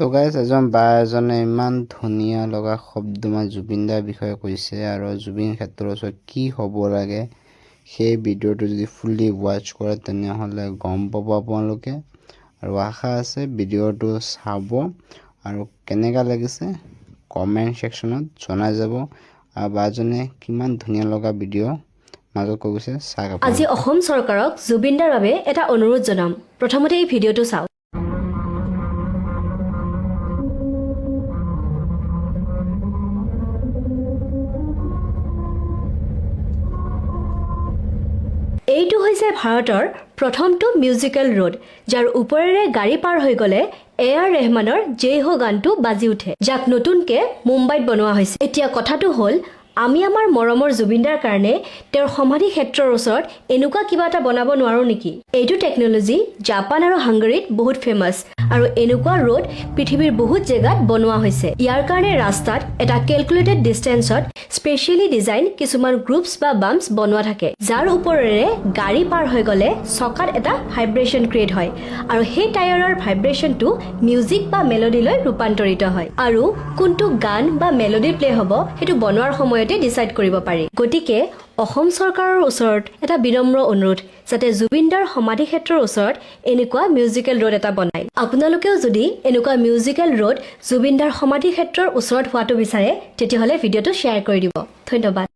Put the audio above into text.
তো গাইজ এজন বা এজনে ইমান ধুনীয়া লগা শব্দমা জুবিন দাৰ বিষয়ে কৈছে আৰু জুবিন ক্ষেত্ৰৰ ওচৰত কি হ'ব লাগে সেই ভিডিঅ'টো যদি ফুলি ৱাচ কৰে তেনেহ'লে গম পাব আপোনালোকে আৰু আশা আছে ভিডিঅ'টো চাব আৰু কেনেকা লাগিছে কমেন্ট সেকশনত জনাই যাব আৰু বাজনে কিমান ধুনীয়া লগা ভিডিঅ' মাজত কৈ গৈছে চাওক আজি অসম চৰকাৰক জুবিন দাৰ বাবে এটা অনুৰোধ জনাম প্ৰথমতে এই ভিডিঅ'টো চাওক এইটো হৈছে ভাৰতৰ প্ৰথমটো মিউজিকেল ৰোড যাৰ ওপৰেৰে গাড়ী পাৰ হৈ গলে এআৰ ৰেহমানৰ জয় হো গানটো বাজি উঠে যাক নতুনকে মুম্বাইত বনোৱা হৈছে এতিয়া কথাটো হ'ল আমি আমাৰ মৰমৰ জুবিনদাৰ কাৰণে তেওঁৰ সমাধি ক্ষেত্ৰৰ ওচৰত এনেকুৱা কিবা এটা বনাব নোৱাৰো নেকি এইটো টেকনলজি জাপান আৰু হাংগেৰীত বহুত ফেমাস আৰু এনেকুৱা ৰোড পৃথিৱীৰ বহুত জায়গাত বনোৱা হৈছে ইয়াৰ কাৰণে ৰাস্তাত এটা ক্যালকুলেটেড ডিসটেন্সত স্পেশালি ডিজাইন কিছুমান গ্ৰুপস বা বাম্পস বনোৱা থাকে যাৰ ওপৰেৰে গাড়ী পাৰ হৈ গলে চকাত এটা ভাইব্ৰেচন ক্ৰিয়েট হয় আৰু সেই টায়াৰৰ ভাইব্ৰেচনটো মিউজিক বা মেলোডিলৈ ৰূপান্তৰিত হয় আৰু কোনটো গান বা মেলোডি প্লে হ'ব হেতু বনোৱাৰ সময়তে ডিসাইড কৰিব পাৰি গতিকে অসম চৰকাৰৰ ওচৰত এটা বিনম্ৰ অনুৰোধ যাতে জুবিনদাৰ সমাধি ক্ষেত্ৰৰ ওচৰত এনেকুৱা মিউজিকেল ৰোড এটা বনায় আপোনালোকেও যদি এনেকুৱা মিউজিকেল ৰোড জুবিনদাৰ সমাধি ক্ষেত্ৰৰ ওচৰত হোৱাটো বিচাৰে তেতিয়াহলে ভিডিঅ'টো শ্বেয়াৰ কৰি দিব ধন্যবাদ